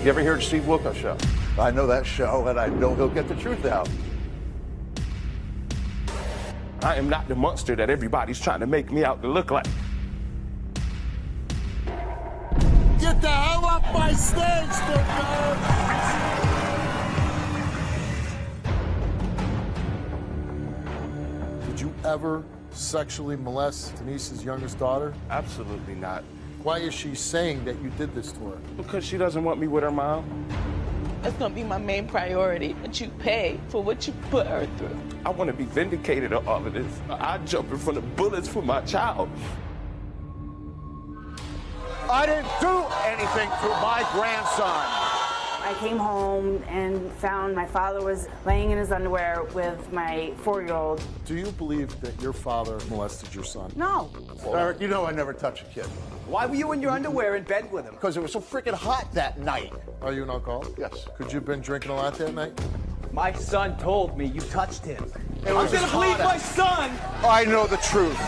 You ever hear the Steve Wilkos Show? I know that show, and I know he'll get the truth out. I am not the monster that everybody's trying to make me out to look like. Get the hell off my stage, Wilkos! Did you ever sexually molest Denise's youngest daughter? Absolutely not. Why is she saying that you did this to her? Because she doesn't want me with her mom. That's gonna be my main priority, that you pay for what you put her through. I want to be vindicated of all of this. I jump in front of bullets for my child. I didn't do anything to my grandson. I came home and found my father was laying in his underwear with my 4-year-old. Do you believe that your father molested your son? No. Eric, you know I never touch a kid. Why were you in your underwear in bed with him? Because it was so freaking hot that night. Are you an alcoholic? Yes. Could you have been drinking a lot that night? My son told me you touched him. It I'm was gonna just believe hot my out. son! I know the truth.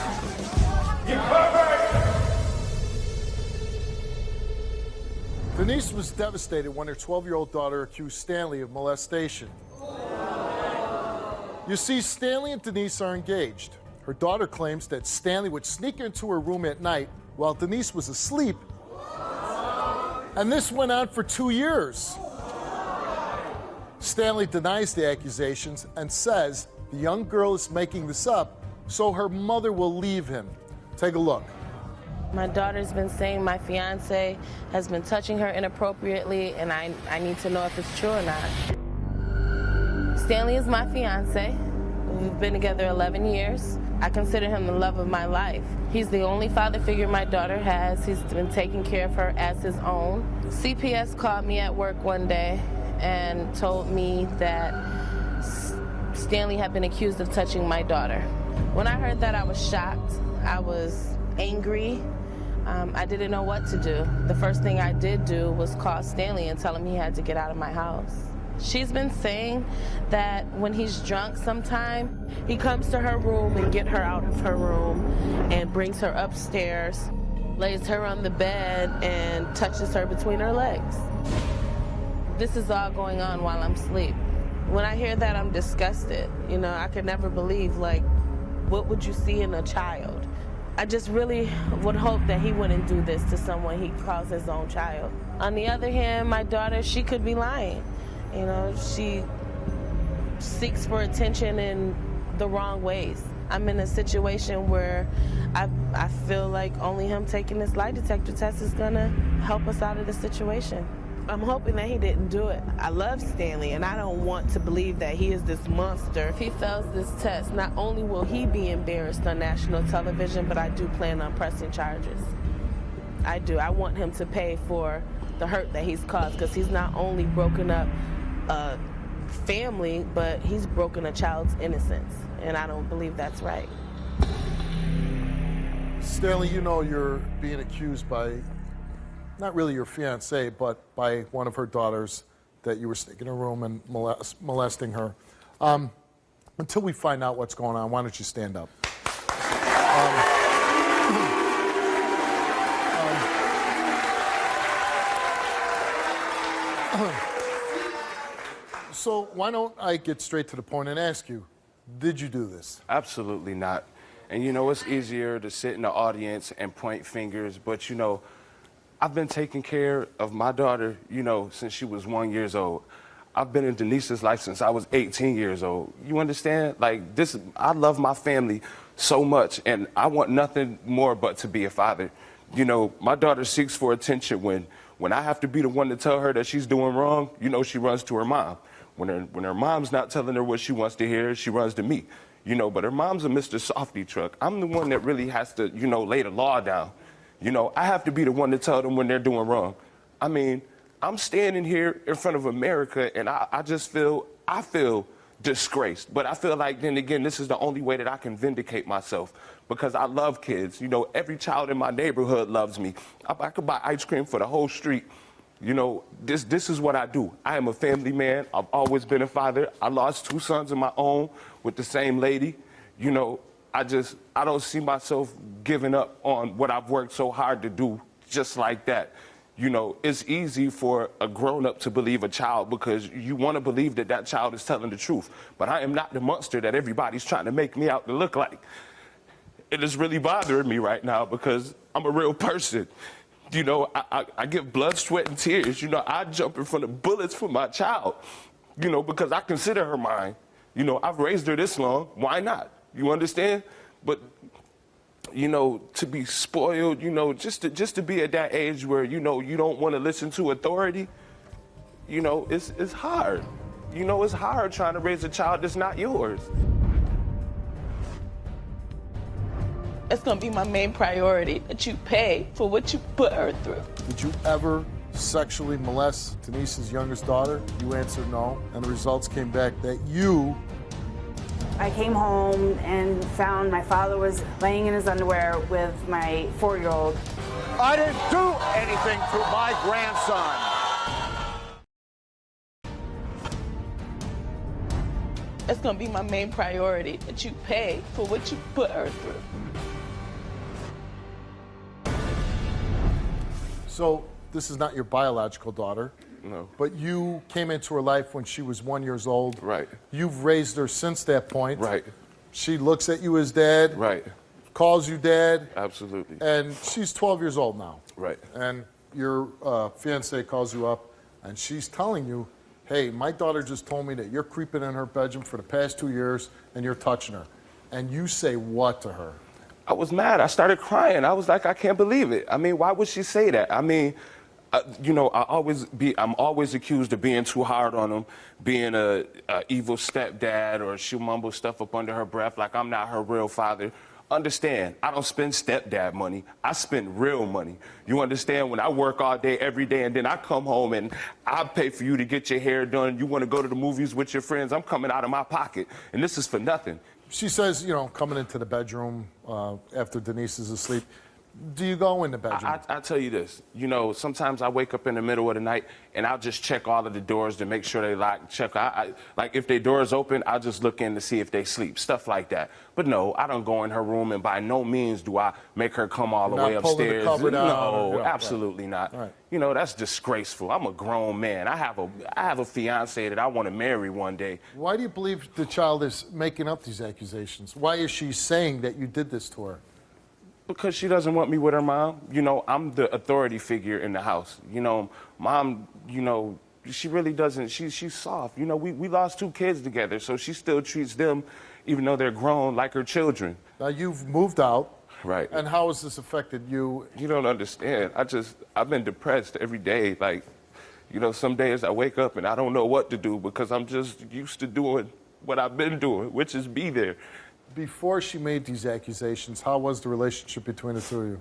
Denise was devastated when her 12-year-old daughter accused Stanley of molestation. You see, Stanley and Denise are engaged. Her daughter claims that Stanley would sneak into her room at night while Denise was asleep. And this went on for 2 years. Stanley denies the accusations and says the young girl is making this up so her mother will leave him. Take a look. My daughter's been saying my fiance has been touching her inappropriately, and I need to know if it's true or not. Stanley is my fiance. We've been together 11 years. I consider him the love of my life. He's the only father figure my daughter has. He's been taking care of her as his own. CPS called me at work one day and told me that Stanley had been accused of touching my daughter. When I heard that, I was shocked. I was angry. I didn't know what to do. The first thing I did do was call Stanley and tell him he had to get out of my house. She's been saying that when he's drunk sometime, he comes to her room and get her out of her room and brings her upstairs, lays her on the bed and touches her between her legs. This is all going on while I'm asleep. When I hear that, I'm disgusted. You know, I could never believe, like, what would you see in a child? I just really would hope that he wouldn't do this to someone he calls his own child. On the other hand, my daughter, she could be lying. You know, she seeks for attention in the wrong ways. I'm in a situation where I feel like only him taking this lie detector test is gonna help us out of the situation. I'm hoping that he didn't do it. I love Stanley, and I don't want to believe that he is this monster. If he fails this test, not only will he be embarrassed on national television, but I do plan on pressing charges. I do. I want him to pay for the hurt that he's caused, because he's not only broken up a family, but he's broken a child's innocence, and I don't believe that's right. Stanley, you know you're being accused by not really your fiancée, but by one of her daughters, that you were sneaking in her room and molesting her. Until we find out what's going on, why don't you stand up? So why don't I get straight to the point and ask you, did you do this? Absolutely not. And you know, it's easier to sit in the audience and point fingers, but you know, I've been taking care of my daughter, you know, since she was 1 year old. I've been in Denise's life since I was 18 years old. You understand? Like, this, I love my family so much, and I want nothing more but to be a father. You know, my daughter seeks for attention when I have to be the one to tell her that she's doing wrong, you know, she runs to her mom. When her mom's not telling her what she wants to hear, she runs to me. You know, but her mom's a Mr. Softy truck. I'm the one that really has to, you know, lay the law down. You know, I have to be the one to tell them when they're doing wrong. I mean, I'm standing here in front of America, and I just feel disgraced. But I feel like, then again, this is the only way that I can vindicate myself, because I love kids. You know, every child in my neighborhood loves me. I could buy ice cream for the whole street. You know, this is what I do. I am a family man. I've always been a father. I lost 2 sons of my own with the same lady. You know, I don't see myself giving up on what I've worked so hard to do just like that. You know, it's easy for a grown-up to believe a child because you want to believe that that child is telling the truth. But I am not the monster that everybody's trying to make me out to look like. It is really bothering me right now because I'm a real person. You know, I give blood, sweat, and tears. You know, I jump in front of bullets for my child, you know, because I consider her mine. You know, I've raised her this long. Why not? You understand? But you know, to be spoiled, you know, just to be at that age where, you know, you don't want to listen to authority, you know, it's hard. You know, it's hard trying to raise a child that's not yours. It's gonna be my main priority that you pay for what you put her through. Did you ever sexually molest Denise's youngest daughter? You answered no, and the results came back that you... I came home and found my father was laying in his underwear with my 4-year-old. I didn't do anything to my grandson. It's gonna be my main priority that you pay for what you put her through. So this is not your biological daughter. No. But you came into her life when she was 1 year old. Right. You've raised her since that point. Right. She looks at you as dad. Right. Calls you dad. Absolutely. And she's 12 years old now. Right. And your fiance calls you up and she's telling you, hey, my daughter just told me that you're creeping in her bedroom for the past 2 years and you're touching her. And you say what to her? I was mad. I started crying. I was like, I can't believe it. I mean, why would she say that? I mean, you know, I'm always accused of being too hard on him, being a evil stepdad, or she'll mumble stuff up under her breath like I'm not her real father. Understand, I don't spend stepdad money. I spend real money. You understand? When I work all day, every day, and then I come home and I pay for you to get your hair done, you want to go to the movies with your friends, I'm coming out of my pocket, and this is for nothing. She says, you know, coming into the bedroom after Denise is asleep. Do you go in the bedroom? I tell you this, you know, sometimes I wake up in the middle of the night and I'll just check all of the doors to make sure they lock. Like if their door's open, I'll just look in to see if they sleep, stuff like that. But no, I don't go in her room, and by no means do I make her come all the way upstairs. The cover down, no, absolutely not. Right. You know, that's disgraceful. I'm a grown man. I have a fiance that I want to marry one day. Why do you believe the child is making up these accusations? Why is she saying that you did this to her? Because she doesn't want me with her mom. You know, I'm the authority figure in the house. You know, mom, you know, she really doesn't, she's soft. You know, we lost 2 kids together, so she still treats them, even though they're grown, like her children. Now, you've moved out. Right. And how has this affected you? You don't understand. I've been depressed every day. Like, you know, some days I wake up and I don't know what to do because I'm just used to doing what I've been doing, which is be there. Before she made these accusations, how was the relationship between the two of you?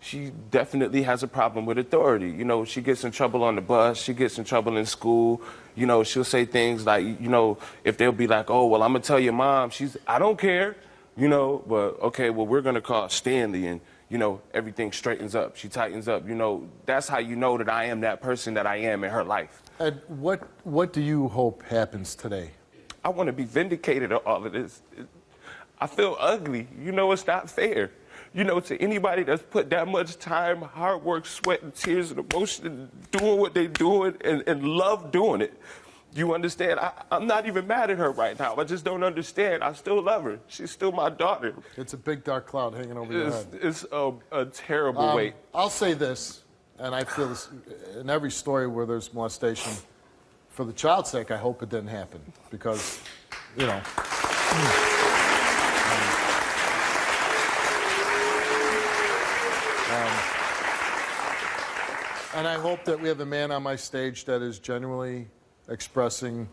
She definitely has a problem with authority. You know, she gets in trouble on the bus, she gets in trouble in school. You know, she'll say things like, you know, if they'll be like, oh, well, I'm gonna tell your mom, I don't care, you know, but okay, well, we're gonna call Stanley, and, you know, everything straightens up, she tightens up. You know, that's how you know that I am that person that I am in her life. And what do you hope happens today? I wanna be vindicated of all of this. I feel ugly. You know, it's not fair. You know, to anybody that's put that much time, hard work, sweat, and tears, and emotion, doing what they're doing, and love doing it. You understand? I'm not even mad at her right now. I just don't understand. I still love her. She's still my daughter. It's a big dark cloud hanging over your head. It's a terrible weight. I'll say this, and I feel this in every story where there's molestation. For the child's sake, I hope it didn't happen because, you know. And I hope that we have a man on my stage that is genuinely expressing,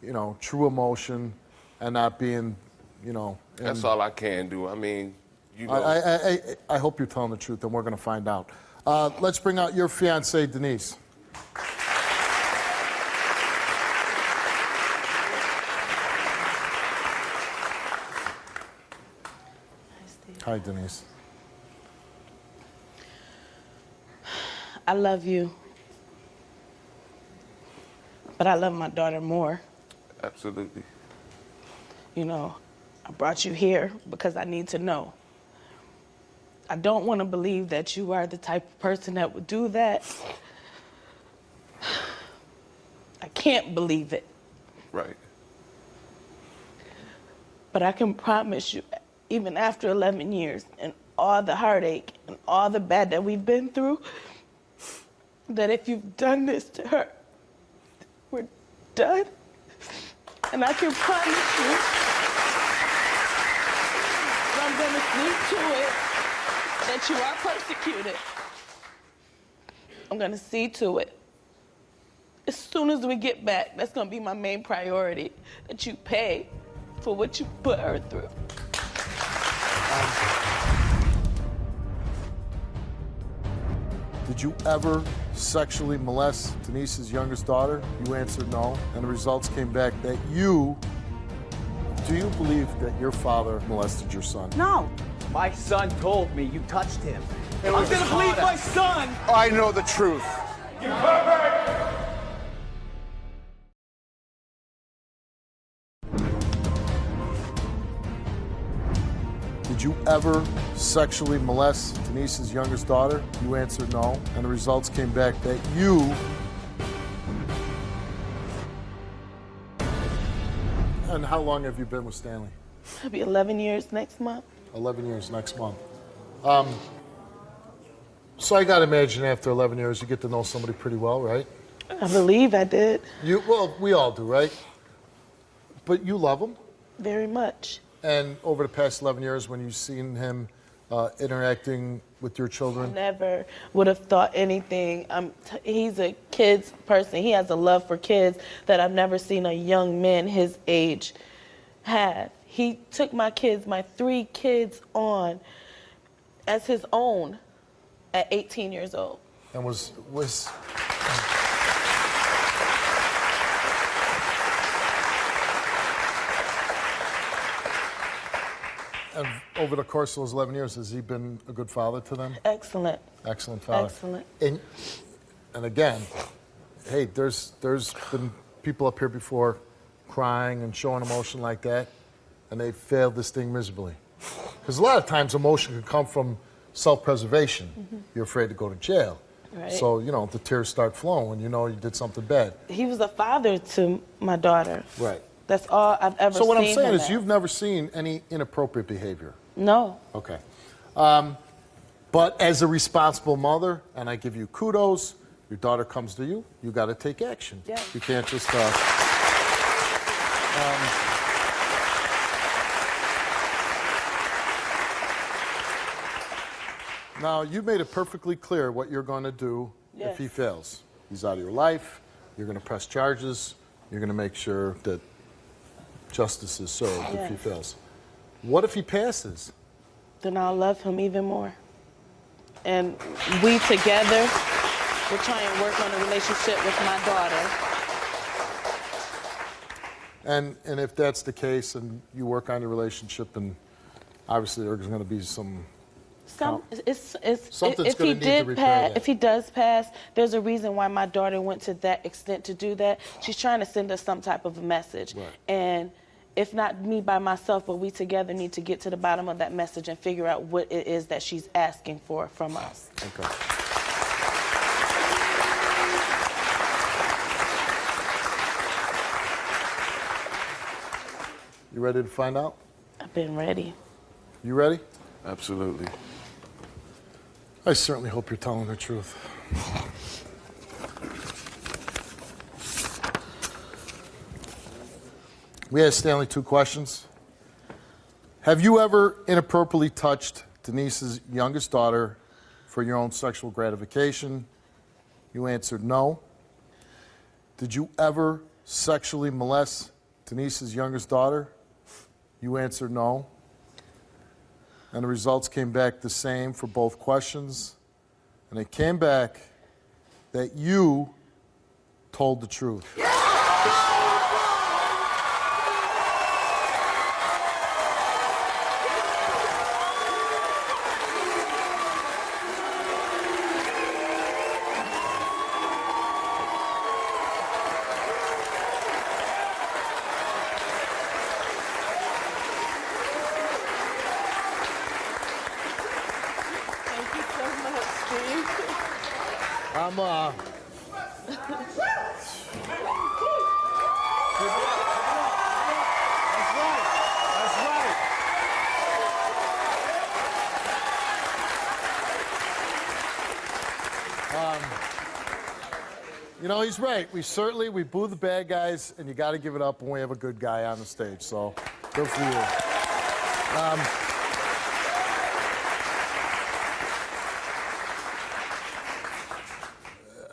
you know, true emotion and not being, you know. That's all I can do. I mean, you know. I hope you're telling the truth, and we're going to find out. Let's bring out your fiancée, Denise. Hi, Denise. I love you, but I love my daughter more. Absolutely. You know, I brought you here because I need to know. I don't want to believe that you are the type of person that would do that, can't believe it. Right. But I can promise you, even after 11 years and all the heartache and all the bad that we've been through, that if you've done this to her, we're done. And I can promise you that I'm going to see to it that you are persecuted. I'm going to see to it. As soon as we get back, that's going to be my main priority, that you pay for what you put her through. Did you ever sexually molest Denise's youngest daughter? You answered no, and the results came back that you... Do you believe that your father molested your son? No. My son told me you touched him. I'm gonna believe my son! I know the truth. Did you ever sexually molest Denise's youngest daughter? You answered no, and the results came back that you... And how long have you been with Stanley? It'll be 11 years next month. 11 years next month. So I gotta imagine after 11 years you get to know somebody pretty well, right? I believe I did. Well, we all do, right? But you love him, Very much. and over the past 11 years when you've seen him interacting with your children, Never would have thought anything. He's a kid's person. He has a love for kids that I've never seen a young man his age have. He took my 3 kids on as his own at 18 years old. and was and over the course of those 11 years, has he been a good father to them? Excellent. Excellent father. Excellent. And again, hey, there's been people up here before crying and showing emotion like that, and they failed this thing miserably. Because a lot of times emotion can come from self-preservation. Mm-hmm. You're afraid to go to jail. Right. So, you know, the tears start flowing when you know you did something bad. He was a father to my daughter. Right. That's all I've ever seen. So what I'm saying him is as. you've never seen any inappropriate behavior. No. Okay. But as a responsible mother, and I give you kudos, your daughter comes to you, you got to take action. Yeah. You can't just... Now, you made it perfectly clear what you're going to do if he Yes. fails. He's out of your life, you're going to press charges, you're going to make sure that justice is served if he Yes. fails. What if he passes? Then I'll love him even more. And we together will try and work on a relationship with my daughter. And if that's the case, and you work on your relationship, and obviously there's going to be some... Something's Something's gonna need to repair that. If he does pass, there's a reason why my daughter went to that extent to do that. She's trying to send us some type of a message. Right. And if not me by myself, but we together need to get to the bottom of that message and figure out what it is that she's asking for from us. Okay. You ready to find out? I've been ready. You ready? Absolutely. I certainly hope you're telling the truth. We asked Stanley 2 questions. Have you ever inappropriately touched Denise's youngest daughter for your own sexual gratification? You answered no. Did you ever sexually molest Denise's youngest daughter? You answered no. And the results came back the same for both questions. And it came back that you told the truth. Thank you so much, Steve. I'm You know, he's right. We boo the bad guys, and you got to give it up when we have a good guy on the stage. So, good for you.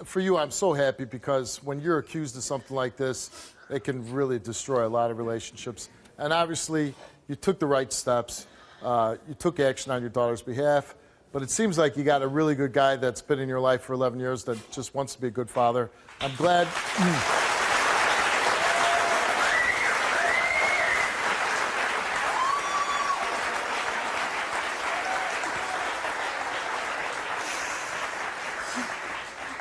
For you, I'm so happy because when you're accused of something like this, it can really destroy a lot of relationships. And obviously, you took the right steps. You took action on your daughter's behalf. But it seems like you got a really good guy that's been in your life for 11 years that just wants to be a good father. I'm glad.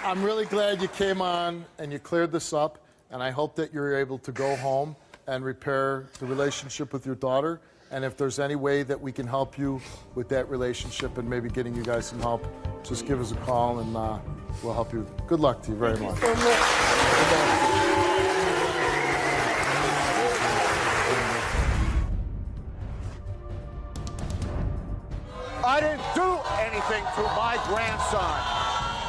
I'm really glad you came on and you cleared this up. And I hope that you're able to go home and repair the relationship with your daughter. And if there's any way that we can help you with that relationship and maybe getting you guys some help, just give us a call and we'll help you. Good luck to you very much. I didn't do anything to my grandson.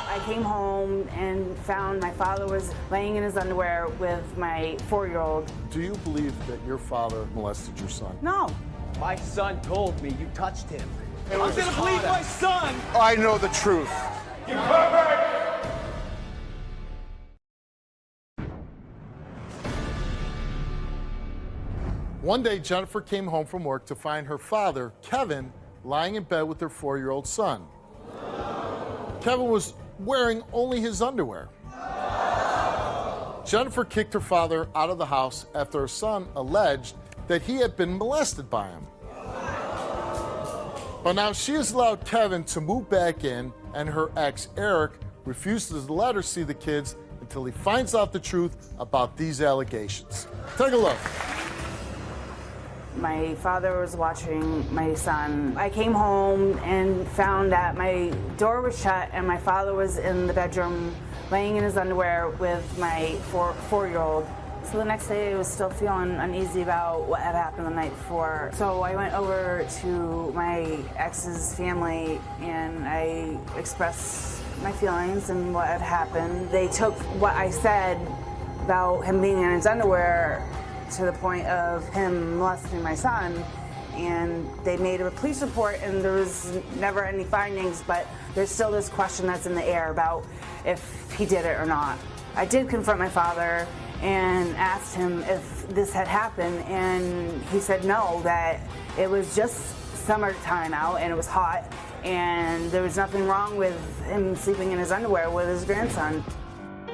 I came home and found my father was laying in his underwear with my 4-year-old. Do you believe that your father molested your son? No. My son told me you touched him. I'm gonna believe my son! I know the truth. One day, Jennifer came home from work to find her father, Kevin, lying in bed with her 4-year-old son. Kevin was wearing only his underwear. Jennifer kicked her father out of the house after her son alleged that he had been molested by him. But now she has allowed Kevin to move back in, and her ex, Eric, refuses to let her see the kids until he finds out the truth about these allegations. Take a look. My father was watching my son. I came home and found that my door was shut and my father was in the bedroom laying in his underwear with my 4-year-old. So the next day I was still feeling uneasy about what had happened the night before. So I went over to my ex's family and I expressed my feelings and what had happened. They took what I said about him being in his underwear to the point of him molesting my son, and they made a police report and there was never any findings, but there's still this question that's in the air about if he did it or not. I did confront my father and asked him if this had happened, and he said no, that it was just summertime out and it was hot and there was nothing wrong with him sleeping in his underwear with his grandson.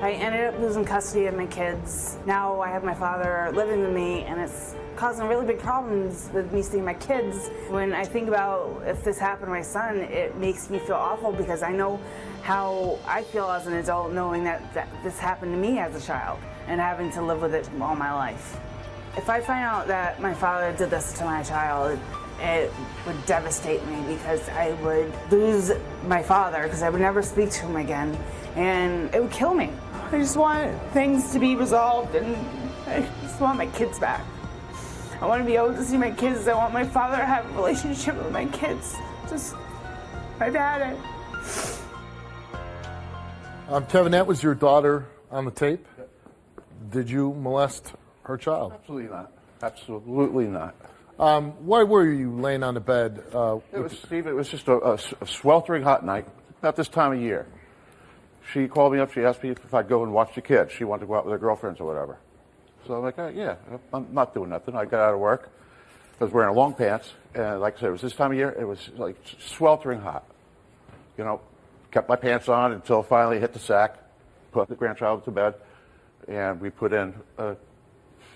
I ended up losing custody of my kids. Now I have my father living with me, and it's causing really big problems with me seeing my kids. When I think about if this happened to my son, it makes me feel awful because I know how I feel as an adult knowing that this happened to me as a child and having to live with it all my life. If I find out that my father did this to my child, it would devastate me because I would lose my father because I would never speak to him again, and it would kill me. I just want things to be resolved, and I just want my kids back. I want to be able to see my kids. I want my father to have a relationship with my kids. Just my dad. Kevin, that was your daughter on the tape. Did you molest her child? Absolutely not. Absolutely not. Why were you laying on the bed? Steve, it was just a sweltering hot night, about this time of year. She called me up. She asked me if I'd go and watch the kids. She wanted to go out with her girlfriends or whatever. So I'm like, yeah, I'm not doing nothing. I got out of work. I was wearing long pants. And like I said, it was this time of year. It was like sweltering hot. You know, kept my pants on until finally hit the sack, put the grandchild to bed, and we put in, I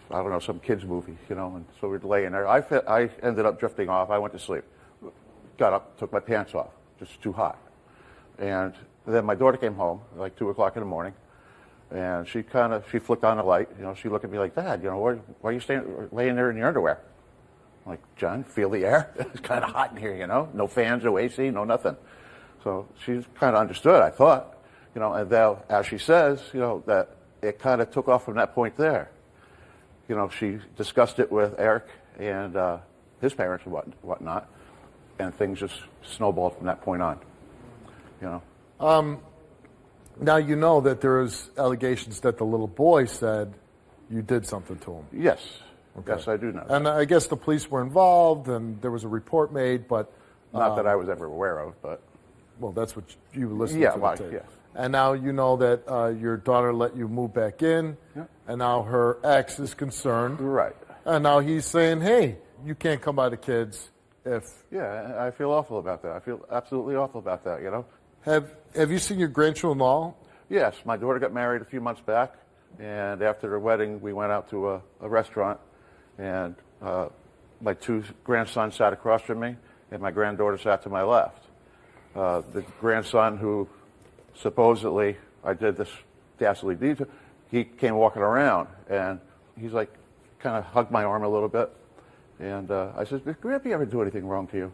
don't know, some kids movie, you know, and so we're laying there. I ended up drifting off. I went to sleep. Got up, took my pants off. Just too hot. And then my daughter came home, like 2 o'clock in the morning, and she flicked on the light. You know, she looked at me like, Dad, you know, why are you laying there in your underwear? I'm like, John, feel the air? It's kind of hot in here, you know? No fans, no AC, no nothing. So she kind of understood, I thought. You know, and then, as she says, you know, that it kind of took off from that point there. You know, she discussed it with Eric and his parents and whatnot, and things just snowballed from that point on, you know. Now you know that there's allegations that the little boy said you did something to him. Yes. Okay. Yes, I do know. And I guess the police were involved, and there was a report made, but Not that I was ever aware of, but well, that's what you listened Yeah, to. like, the tape. yeah. And now you know that your daughter let you move back in, and now her ex is concerned. right. And now he's saying, hey, you can't come by the kids if... Yeah, I feel awful about that. I feel absolutely awful about that, you know? Have you seen your grandchildren all? Yes, my daughter got married a few months back, and after the wedding, we went out to a restaurant, and my two grandsons sat across from me, and my granddaughter sat to my left. The grandson who supposedly I did this dastardly deed to, he came walking around, and he's like, kind of hugged my arm a little bit, and I said, did Grampy ever do anything wrong to you?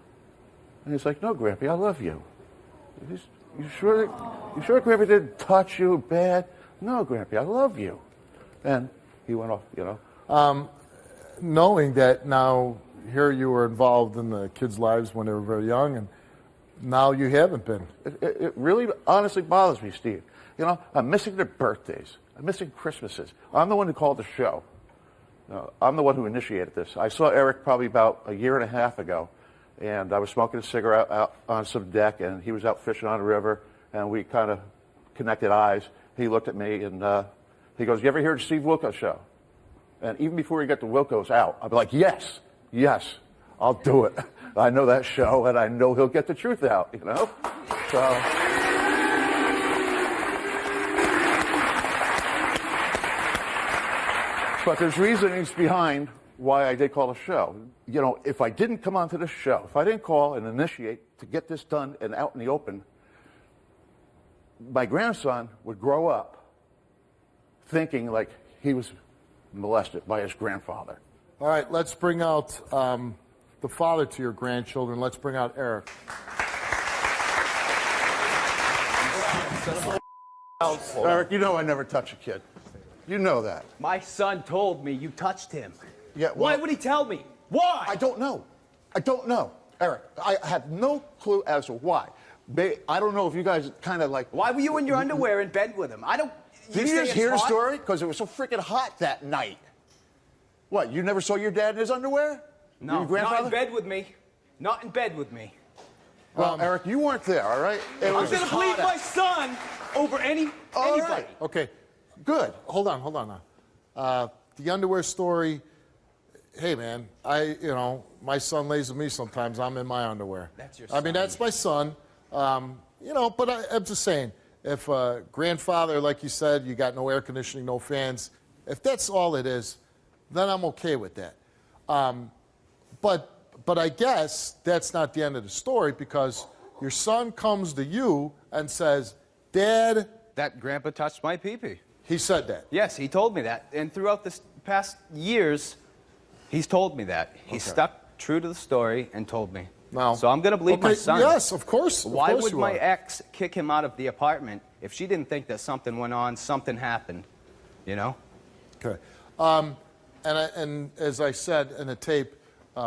And he's like, no, Grampy, I love you. You sure Grampy didn't touch you bad? No, Grampy, I love you. And he went off, you know. Knowing that now here you were involved in the kids' lives when they were very young, and now you haven't been. It really honestly bothers me, Steve. You know, I'm missing their birthdays. I'm missing Christmases. I'm the one who called the show. I'm the one who initiated this. I saw Eric probably about a year and a half ago, and I was smoking a cigarette out on some deck, and he was out fishing on the river, and we kind of connected eyes. He looked at me, and he goes, you ever hear the Steve Wilkos Show? And even before he got the Wilkos out, I'd be like, yes, I'll do it. I know that show, and I know he'll get the truth out, you know? So... But there's reasonings behind why I did call the show. You know, if I didn't come onto this show, if I didn't call and initiate to get this done and out in the open, my grandson would grow up thinking like he was molested by his grandfather. All right, let's bring out the father to your grandchildren. Let's bring out Eric. Eric, you know I never touch a kid. You know that. My son told me you touched him. Yeah, well, Why would he tell me? Why? I don't know. Eric, I have no clue as to why. I don't know if you guys kind of like... Why were you in your underwear in bed with him? I don't... Did you just hear the story? Because it was so freaking hot that night. What, you never saw your dad in his underwear? No, your grandfather? not in bed with me. Not in bed with me. Well, Eric, you weren't there, all right? I'm going to believe my son over anybody. Right. Okay, Good. hold on now. The underwear story, hey man, my son lays with me sometimes. I'm in my underwear. That's your I mean, son. that's my son. But I'm just saying, if grandfather, like you said, you got no air conditioning, no fans, if that's all it is, then I'm okay with that. But I guess that's not the end of the story, because your son comes to you and says, Dad... That grandpa touched my pee-pee. He said that. Yes, he told me that. And throughout the past years, he's told me that. He stuck true to the story and told me. No. So I'm going to believe my son. Yes, of course. Why would you my are. ex kick him out of the apartment if she didn't think that something went on, something happened, you know? Okay. And as I said in the tape,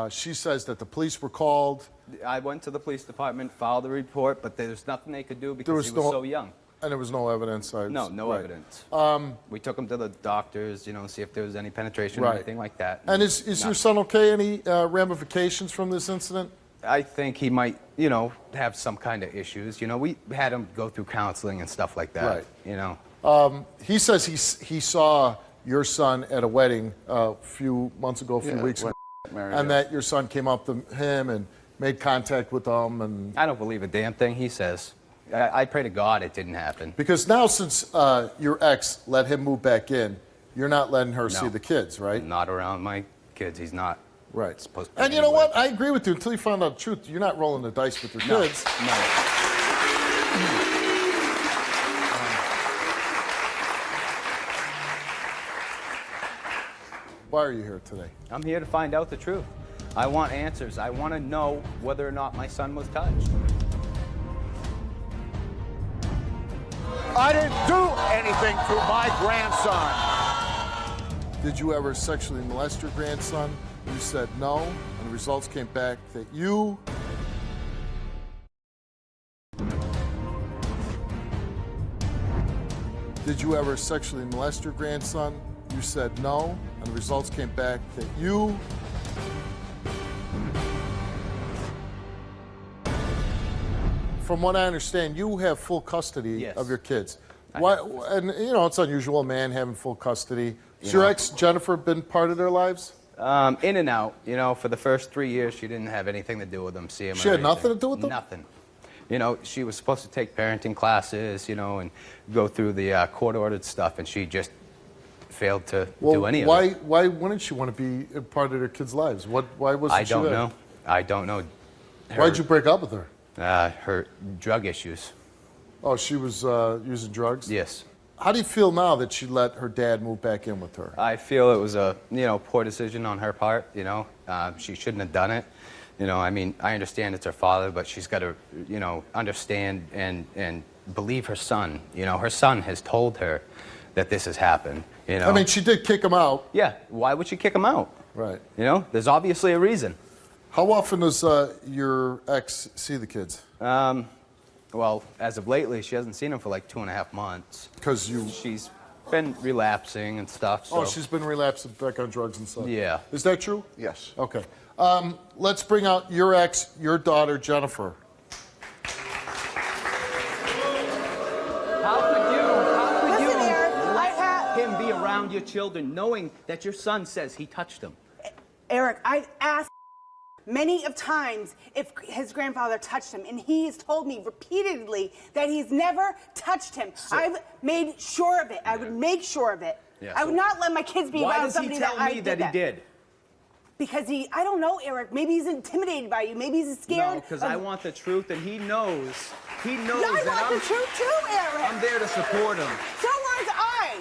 she says that the police were called. I went to the police department, filed a report, but there's nothing they could do because he was so young. And there was no evidence. No right. evidence. We took him to the doctors, see if there was any penetration or Right. anything like that. And is your son okay? Any ramifications from this incident? I think he might, have some kind of issues. We had him go through counseling and stuff like that. Right. He says he saw your son at a wedding a few months ago, a few weeks ago, and that your son came up to him and made contact with them. And I don't believe a damn thing he says. I pray to God it didn't happen. Because now, since your ex let him move back in, you're not letting her see the kids, right? Not around my kids. He's not. Right. Supposed to be And you know anyway. what? I agree with you. Until you find out the truth, you're not rolling the dice with your kids. No. Why are you here today? I'm here to find out the truth. I want answers. I want to know whether or not my son was touched. I didn't do anything to my grandson. Did you ever sexually molest your grandson? You said no, and the results came back that you... Did you ever sexually molest your grandson? You said no, and the results came back that you... From what I understand, you have full custody Yes. of your kids. Why? And you know, it's unusual, a man having full custody. Has your ex Jennifer been part of their lives? In and out. You know, for the first 3 years, she didn't have anything to do with them. See him. She had nothing to do with them? Nothing. You know, she was supposed to take parenting classes, you know, and go through the court-ordered stuff, and she just failed to do any of it. Why wouldn't she want to be a part of their kids' lives? Why wasn't she there? I don't know. Why'd you break up with her? Her drug issues. Oh, she was using drugs? Yes. How do you feel now that she let her dad move back in with her? I feel it was a, you know, poor decision on her part, you know. She shouldn't have done it. You know, I mean, I understand it's her father, but she's got to, you know, understand and believe her son. You know, her son has told her that this has happened, you know. I mean, she did kick him out. Yeah, why would she kick him out? Right. You know, there's obviously a reason. How often does your ex see the kids? Well, as of lately, she hasn't seen him for like 2.5 months. Because you... She's been relapsing and stuff, so... Oh, she's been relapsing back on drugs and stuff. Yeah. Is that true? Yes. Okay. Let's bring out your ex, your daughter, Jennifer. How could you Listen, Eric, I have... him be around your children knowing that your son says he touched them? Eric, I've asked many of times if his grandfather touched him, and he has told me repeatedly that he's never touched him. I've made sure of it. I would make sure of it. Yeah, I would not let my kids be why around does he somebody tell that me I that he did? Because I don't know, Eric. Maybe he's intimidated by you. Maybe he's scared. No, because I want the truth, and he knows. He knows I that want the truth too, Eric. I'm there to support him. So was I.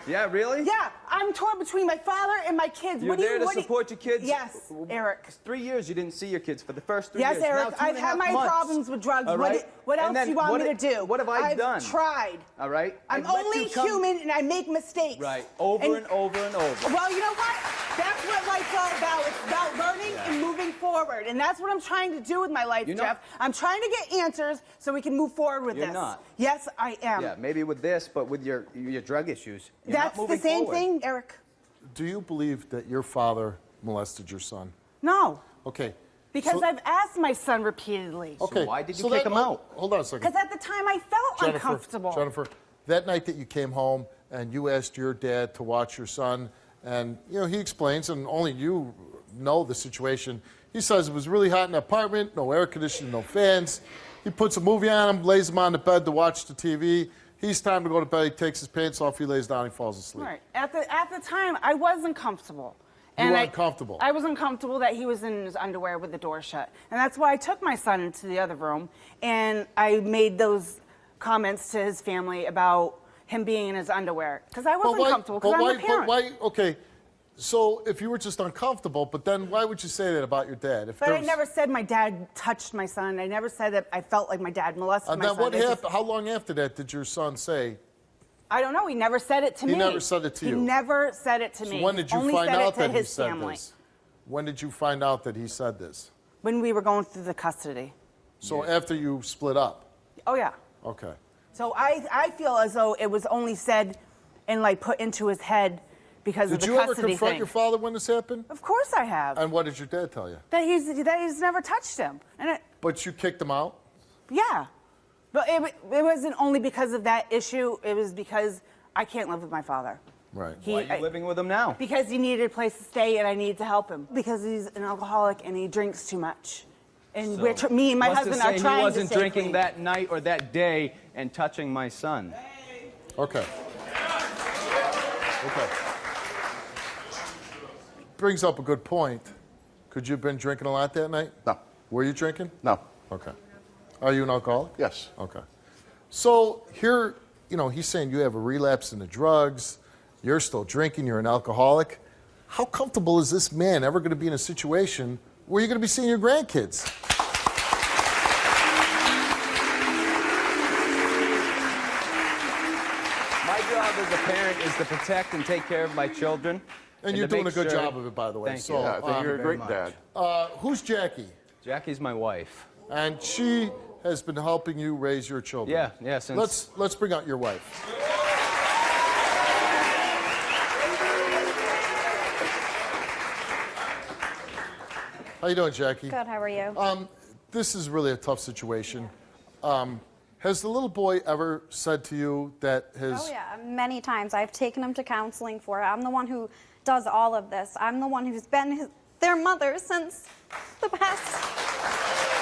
Yeah, really? Yeah, I'm torn between my father and my kids. You're there to support your kids? Yes, Eric. 3 years you didn't see your kids for the first 3 Yes, years. Eric. Now, I've had 2.5 my months. problems with drugs. All right? What else And then do you want me to do? What have I done? I've tried. All right? I'm I've let only you come- human, and I make mistakes. Right. Over and over and over. Well, you know what? That's what life's all about. It's about learning and moving forward. And that's what I'm trying to do with my life, You're not- Jeff. I'm trying to get answers so we can move forward with You're this. not. Yes, I am. Yeah, maybe with this, but with your drug issues, you're That's not the moving same forward. thing, Eric. Do you believe that your father molested your son? No. Okay. Because So- I've asked my son repeatedly. Okay. why did you so kick that- him out? Hold on a second. Because at the time I felt uncomfortable. Jennifer, that night that you came home and you asked your dad to watch your son, and you know he explains, and only you know the situation. He says it was really hot in the apartment, no air conditioning, no fans. He puts a movie on him, lays him on the bed to watch the TV. He's time to go to bed. He takes his pants off. He lays down. He falls asleep. Right. At the time, I wasn't comfortable. You were uncomfortable. I was uncomfortable that he was in his underwear with the door shut. And that's why I took my son into the other room, and I made those comments to his family about him being in his underwear. Because I wasn't comfortable, because I'm a parent. But why, okay, so if you were just uncomfortable, but then why would you say that about your dad? If But there I was- never said my dad touched my son. I never said that I felt like my dad molested And my then son. what It just- happened? How long after that did your son say? I don't know. He never said it to me. He never said it to you? He never said it to me. When did you Only find said out it to that he his said family. this? When did you find out that he said this? When we were going through the custody. So after you split up? Oh, yeah. Okay. So I feel as though it was only said and like put into his head because of Did the you ever custody confront thing. your father when this happened? Of course I have. And what did your dad tell you? That he's never touched him. And But you kicked him out? yeah. But it wasn't only because of that issue. It was because I can't live with my father. Right. Why are you living with him now? Because he needed a place to stay and I needed to help him. Because he's an alcoholic and he drinks too much. And me and my What's to husband are say trying he wasn't to stay drinking clean. that night or that day and touching my son. Okay. Okay. Brings up a good point. Could you have been drinking a lot that night? No. Were you drinking? No. Okay. Are you an alcoholic? Yes. Okay. So here, you know, he's saying you have a relapse into drugs, you're still drinking, you're an alcoholic. How comfortable is this man ever going to be in a situation where you're going to be seeing your grandkids? My job as a parent is to protect and take care of my children. And you're to doing a make good sure- job of it, by the way. Thank So, you. Yeah, I think you're a very great much. dad. Who's Jackie? Jackie's my wife. And she has been helping you raise your children. Yeah, since... Let's bring out your wife. How you doing, Jackie? Good, how are you? This is really a tough situation. Has the little boy ever said to you that his... Oh yeah, many times. I've taken him to counseling for it. I'm the one who does all of this. I'm the one who's been their mother since the past...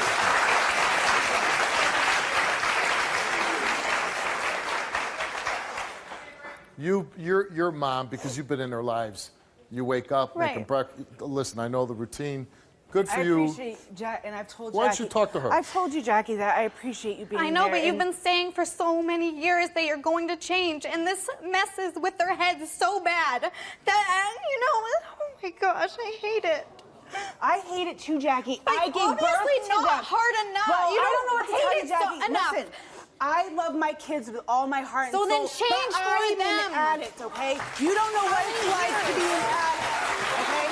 Your mom, because you've been in their lives, you wake up, make them Right. breakfast. Listen, I know the routine. Good for I you. appreciate Jack, and I've told Why don't Jackie. you talk to her? I've told you, Jackie, that I appreciate you being I know, there. but you've and been saying for so many years that you're going to change, and this messes with their heads so bad that, you know, oh my gosh, I hate it. I hate it too, Jackie. Like, I gave birth obviously to not them. hard enough. Well, You I don't don't know what to hate tell you, it so Jackie. enough. Listen, I love my kids with all my heart and So soul. then change but for I'm them. an addict, okay? You don't know what it's like to be an addict, okay?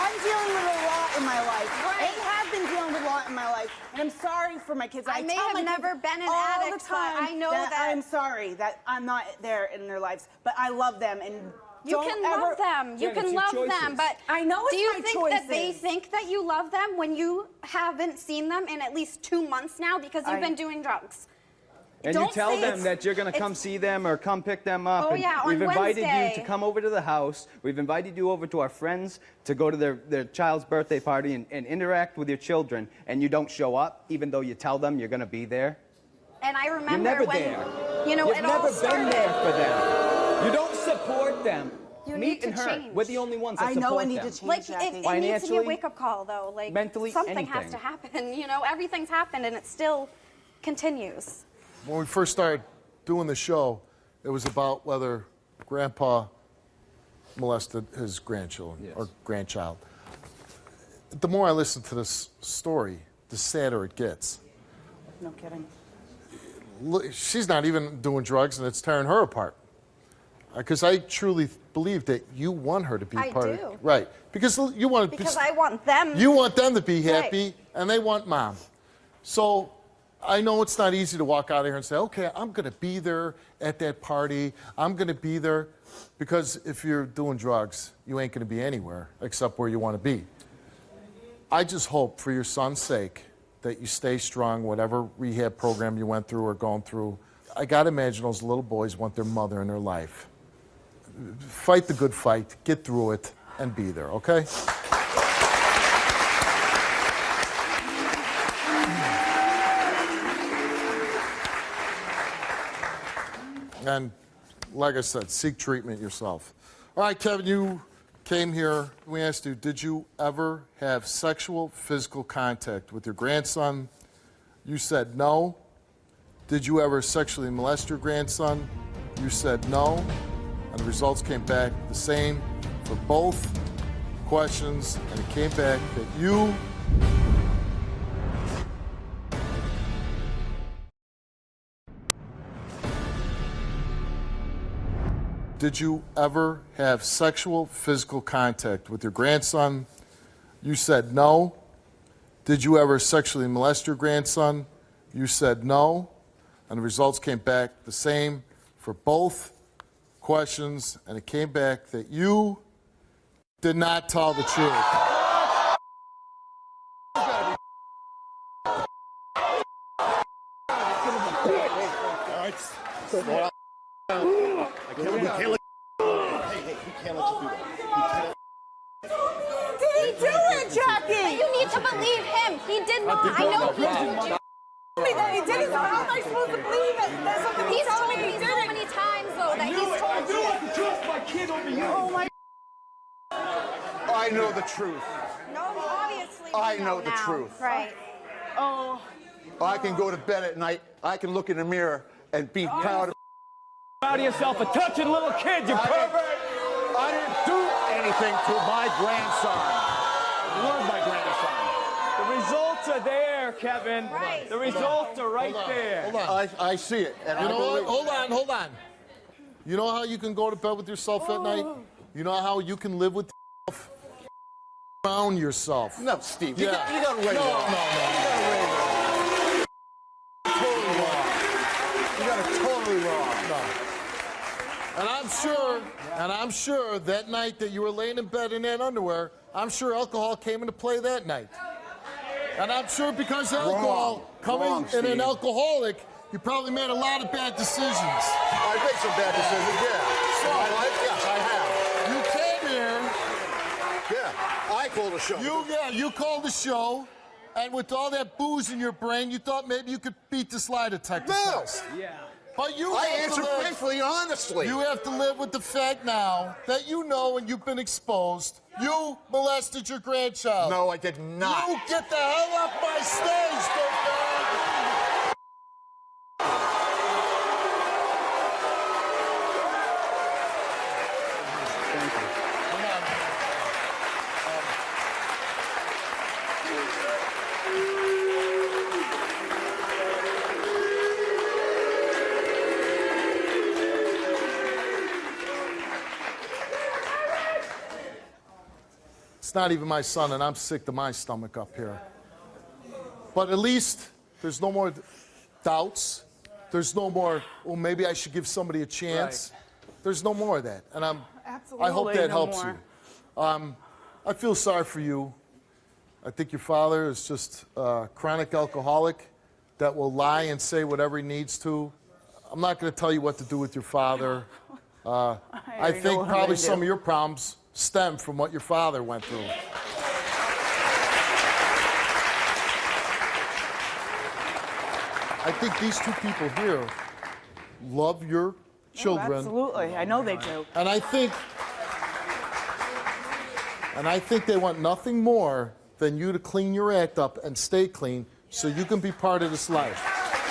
I'm dealing with a lot in my life. Right. And have been dealing with a lot in my life. And I'm sorry for my kids. I may tell have my never kids been an all addict, the but time I know that- I'm sorry that I'm not there in their lives. But I love them and You don't can ever... love them. You Jen, can it's your love choices. them, but I know it's do you my think that they choices. think that you love them when you haven't seen them in at least 2 months now because you've been doing drugs? And Don't you tell say them it's- that you're going to come it's- see them or come pick them up. Oh, and yeah, on we've invited Wednesday. you to come over to the house. We've invited you over to our friends to go to their child's birthday party and interact with your children. And you don't show up, even though you tell them you're going to be there. And I remember You're never when, there. you know, You've it never all been started. there for them. You don't support them. You Me need and to her. change. We're the only ones that I support know I need them. to change, Like, Jackie. it needs to be a Financially, wake-up call, though. Like, mentally, something has anything. to happen. You know, everything's happened, and it still continues. When we first started doing the show, it was about whether Grandpa molested his grandchildren or grandchild. The more I listen to this story, the sadder it gets. No kidding. Look, she's not even doing drugs, and it's tearing her apart. Because I truly believe that you want her to be I part do. of it. Right. Because you want Because I want them. you want them to be happy, Right. and they want mom. So I know it's not easy to walk out of here and say, okay, I'm going to be there at that party. I'm going to be there. Because if you're doing drugs, you ain't going to be anywhere except where you want to be. I just hope for your son's sake that you stay strong, whatever rehab program you went through or going through. I got to imagine those little boys want their mother in their life. Fight the good fight, get through it, and be there, okay? And like I said, seek treatment yourself. All right, Kevin, you came here. We asked you, did you ever have sexual, physical contact with your grandson? You said no. Did you ever sexually molest your grandson? You said no. And the results came back the same for both questions. And it came back that you Did you ever have sexual, physical contact with your grandson? You said no. Did you ever sexually molest your grandson? You said no. And the results came back the same for both questions. And it came back that you did not tell the truth. Did he do it, Jackie? You need to believe him. He did not. I know he did. Tell me that he did it, so how am I supposed to believe it? There's something He's telling told me me he so did it. many times, though, that he's told you. trust my kid over you. Oh my. I know the truth. No, obviously. I we know the now. truth. Right. Oh. I can go to bed at night. I can look in the mirror and be proud of. Proud of yourself for touching little kids, you pervert. I didn't do anything to my grandson. I love my grandson. The results are there, Kevin. Right. The results are right there. Hold on. I see it. And You I know what? believe- Hold on. You know how you can go to bed with yourself at night? You know how you can live with yourself? Drown yourself. No, Steve. Yeah. You got Ray No, wrong. no, no. You got Ray wrong. Totally wrong. You got it totally wrong. No. And I'm sure that night that you were laying in bed in that underwear, I'm sure alcohol came into play that night. And I'm sure because alcohol coming in an alcoholic, you probably made a lot of bad decisions. I made some bad decisions, yeah. So, Yes, I have. you came here. Yeah, I called a show. You called the show, and with all that booze in your brain, you thought maybe you could beat this lie detector test. Yeah. But you I have to answered live, faithfully, honestly. You have to live with the fact now that you know and you've been exposed. You molested your grandchild. No, I did not. You get the hell off my stage, dirtbag! It's not even my son, and I'm sick to my stomach up here. But at least there's no more doubts. There's no more, well, maybe I should give somebody a chance. There's no more of that. And I hope that helps you. I feel sorry for you. I think your father is just a chronic alcoholic that will lie and say whatever he needs to. I'm not going to tell you what to do with your father. I think probably some of your problems stem from what your father went through. I think these two people here love your children. Absolutely. I know they do. And I think they want nothing more than you to clean your act up and stay clean so you can be part of this life.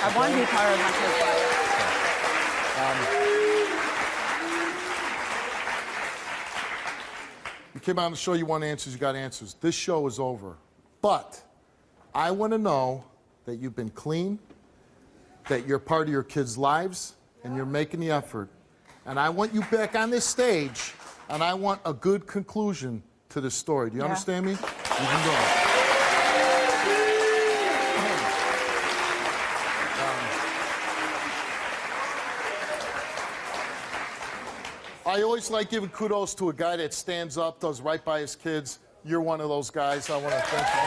I want to be part of my kid's life. You came on the show, you want answers, you got answers. This show is over. But I want to know that you've been clean, that you're part of your kids' lives, and you're making the effort. And I want you back on this stage, and I want a good conclusion to this story. Do you understand me? You can go. I always like giving kudos to a guy that stands up, does right by his kids. You're one of those guys. I want to thank you.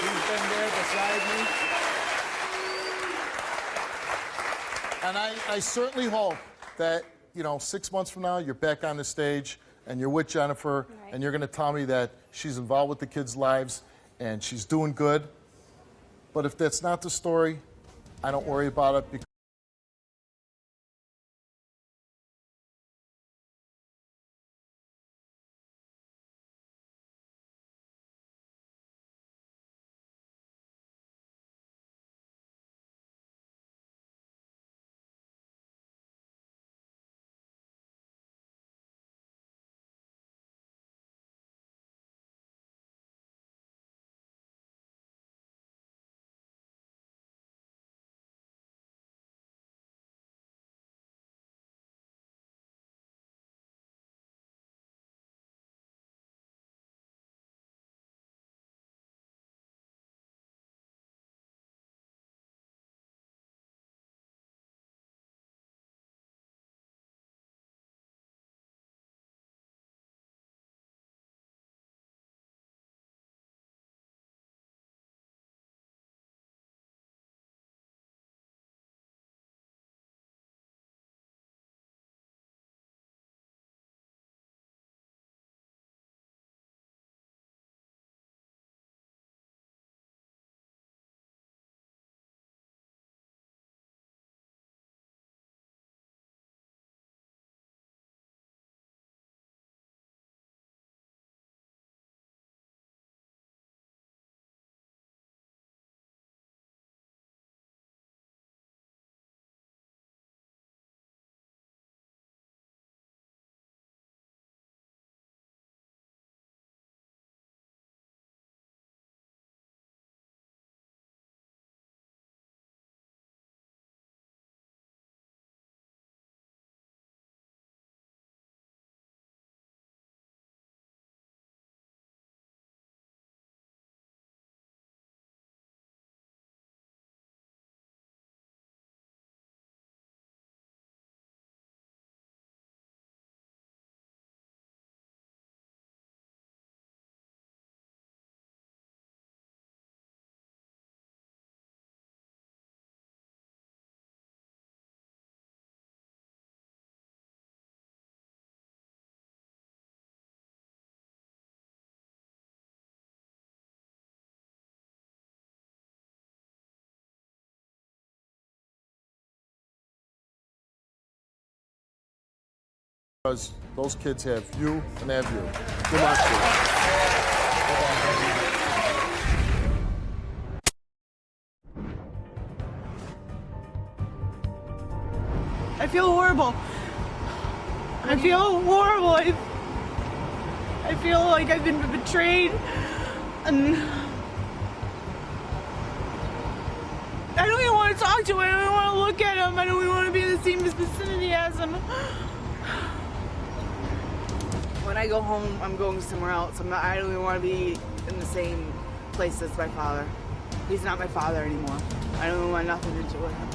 He's been there beside me. And I certainly hope that, 6 months from now, you're back on the stage and you're with Jennifer, and you're going to tell me that she's involved with the kids' lives and she's doing good. But if that's not the story, I don't worry about it because because those kids have you and they have you. Good luck to you. I feel horrible. I feel horrible. I feel like I've been betrayed, and I don't even want to talk to him. I don't even want to look at him. I don't even want to be in the same vicinity as him. When I go home, I'm going somewhere else. I don't even want to be in the same place as my father. He's not my father anymore. I don't even want nothing to do with him.